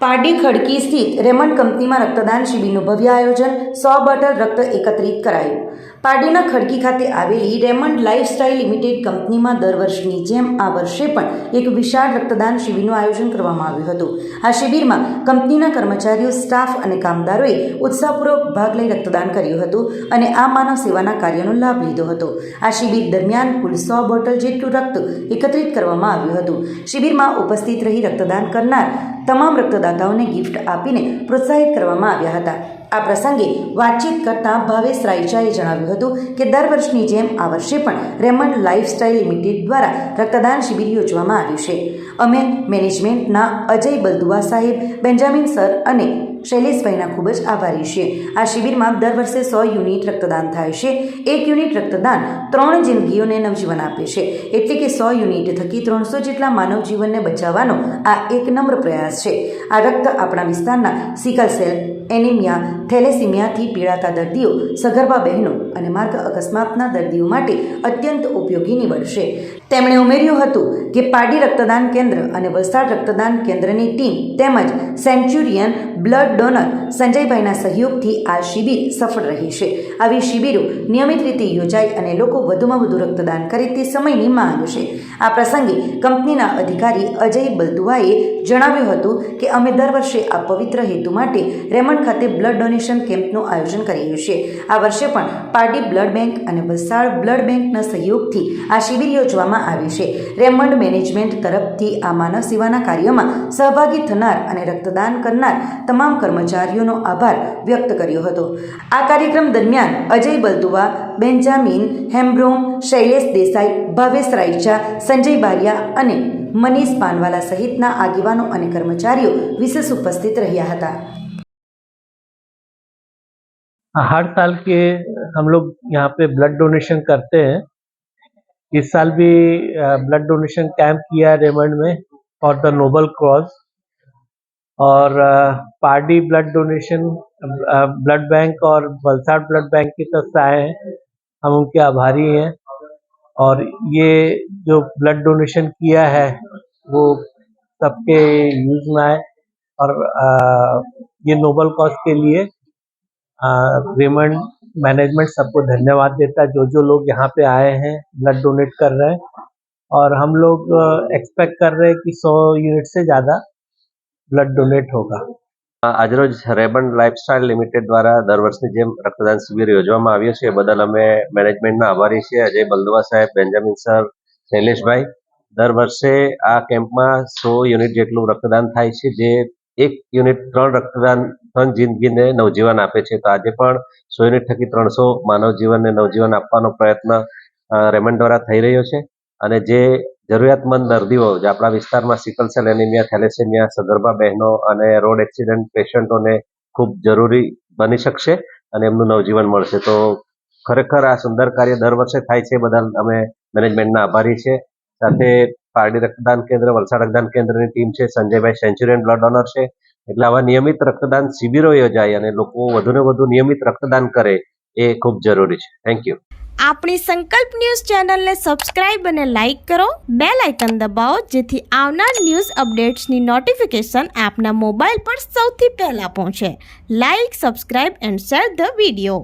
પારડી ખડકી સ્થિત રેમન્ડ કંપનીમાં રક્તદાન શિબિરનું ભવ્ય આયોજન 100 બોટલ રક્ત એકત્રિત કરાયું। પારડીના ખડકી ખાતે આવેલી રેમન્ડ લાઇફસ્ટાઇલ લિમિટેડ કંપનીમાં દર વર્ષની જેમ આ વર્ષે પણ એક વિશાળ રક્તદાન શિબિરનું આયોજન કરવામાં આવ્યું હતું। આ શિબિરમાં કંપનીના કર્મચારીઓ, સ્ટાફ અને કામદારોએ ઉત્સાહપૂર્વક ભાગ લઈ રક્તદાન કર્યું હતું અને આ માનવ સેવાના કાર્યનો લાભ લીધો હતો। આ શિબિર દરમિયાન કુલ 100 બોટલ જેટલું રક્ત એકત્રિત કરવામાં આવ્યું હતું। શિબિરમાં ઉપસ્થિત રહી રક્તદાન કરનાર તમામ રક્તદાતાઓને ગિફ્ટ આપીને પ્રોત્સાહિત કરવામાં આવ્યા હતા। આ પ્રસંગે વાતચીત કરતા ભાવેશ રાયચાએ જણાવ્યું હતું કે દર વર્ષની જેમ આ વર્ષે પણ રેમન્ડ લાઇફસ્ટાઇલ લિમિટેડ દ્વારા રક્તદાન શિબિર યોજવામાં આવ્યું છે। અમે મેનેજમેન્ટના અજય બલદુઆ સાહેબ, બેન્જામિન સર અને શૈલેષભાઈના ખૂબ જ આભારી છીએ। આ શિબિરમાં દર વર્ષે 100 યુનિટ રક્તદાન થાય છે। 1 યુનિટ રક્તદાન 3 જિંદગીઓને નવજીવન આપે છે, એટલે કે 100 યુનિટ થકી 300 જેટલા માનવ જીવનને બચાવવાનો આ એક નમ્ર પ્રયાસ છે। આ રક્ત આપણા વિસ્તારના સિકલ સેલ, એનિમિયા, થેલેસીમિયાથી પીડાતા દર્દીઓ, સગર્ભા બહેનો અને માર્ગ અકસ્માતના દર્દીઓ માટે અત્યંત ઉપયોગી નીવડશે। તેમણે ઉમેર્યું હતું કે પારડી રક્તદાન કેન્દ્ર અને વલસાડ રક્તદાન કેન્દ્રની ટીમ તેમજ સેન્ચુરિયન બ્લડ ડોનર સંજયભાઈના સહયોગથી આ શિબિર સફળ રહી છે। આવી શિબિરો નિયમિત રીતે યોજાય અને લોકો વધુમાં વધુ રક્તદાન કરે તે સમયની માંગ છે। આ પ્રસંગે કંપનીના અધિકારી અજય બલદુઆએ જણાવ્યું હતું કે અમે દર વર્ષે આ પવિત્ર હેતુ માટે રેમન્ડ ખાતે બ્લડ ડોનેશન કેમ્પનું આયોજન કરીએ છીએ। આ વર્ષે પણ પારડી બ્લડ બેંક અને વલસાડ બ્લડ બેંકના સહયોગથી આ શિબિર યોજવામાં આવી છે। રેમન્ડ મેનેજમેન્ટ તરફથી આ માનવ સેવાના કાર્યમાં સહભાગી થનાર અને રક્તદાન કરનાર તમામ કર્મચારીઓનો આભાર વ્યક્ત કર્યો હતો। આ કાર્યક્રમ દરમિયાન અજય બલદુઆ, બેન્જામિન હેમ્બ્રોમ, શૈલેષ દેસાઈ, ભાવેશ રાયચા, સંજય બારિયા અને મનીષ પાનવાલા સહિતના આગેવાનો અને કર્મચારીઓ વિશેષ ઉપસ્થિત રહ્યા હતા। हर साल के हम लोग यहाँ पे ब्लड डोनेशन करते हैं। इस साल भी ब्लड डोनेशन कैंप किया रेमंड में फॉर द नोबल कॉज, और Pardi blood donation blood bank और वलसाड ब्लड बैंक की तरफ से आए हैं। हम उनके आभारी हैं, और ये जो ब्लड डोनेशन किया है वो सबके यूज में आए, और ये नोबल कॉज के लिए रेमंड मैनेजमेंट सबको धन्यवाद देता है, जो लोग यहाँ पे आए हैं, ब्लड डोनेट कर रहे हैं। और हम लोग एक्सपेक्ट कर रहे हैं कि 100 यूनिट से ज़्यादा ब्लड डोनेट होगा। આજરોજ રેમન્ડ લાઇફસ્ટાઇલ લિમિટેડ દ્વારા દર વર્ષની જેમ રક્તદાન શિબિર યોજવામાં આવ્યો છે, એ બદલ અમે મેનેજમેન્ટના આભારી છીએ। અજય બલદુઆ સાહેબ, બેન્જામિન સર, શૈલેષભાઈ। દર વર્ષે આ કેમ્પમાં 100 યુનિટ જેટલું રક્તદાન થાય છે, જે 1 યુનિટ 3 જિંદગીને નવજીવન આપે છે। તો આજે પણ 100 યુનિટ થકી 300 માનવ જીવનને નવજીવન આપવાનો પ્રયત્ન રેમન્ડ દ્વારા થઈ રહ્યો છે। અને જે જરૂરિયાતમંદ દર્દીઓ, જે આપણા વિસ્તારમાં સિકલ સેલ એનિમિયા, થેલેસેમિયા, સગર્ભા બહેનો અને રોડ એક્સિડન્ટ પેશન્ટોને ખૂબ જરૂરી બની શકશે અને એમનું નવજીવન મળશે। તો ખરેખર આ સુંદર કાર્ય દર વર્ષે થાય છે, બદલ અમે મેનેજમેન્ટના આભારી છે। સાથે પારડી રક્તદાન કેન્દ્ર, વલસાડ રક્તદાન કેન્દ્રની ટીમ છે, સંજયભાઈ સેન્ચુરિયન બ્લડ ડોનર છે। એટલે આવા નિયમિત રક્તદાન શિબિરો યોજાય અને લોકો વધુને વધુ નિયમિત રક્તદાન કરે, એ ખૂબ જરૂરી છે। Thank you. આપણી સંકલ્પ ન્યૂઝ ચેનલને સબસ્ક્રાઇબ અને લાઇક કરો, બેલ આઇકન દબાવો, જેથી આવનાર ન્યૂઝ અપડેટ્સની નોટિફિકેશન આપના મોબાઈલ પર સૌથી પહેલા પહોંચે। Like, subscribe and share the video.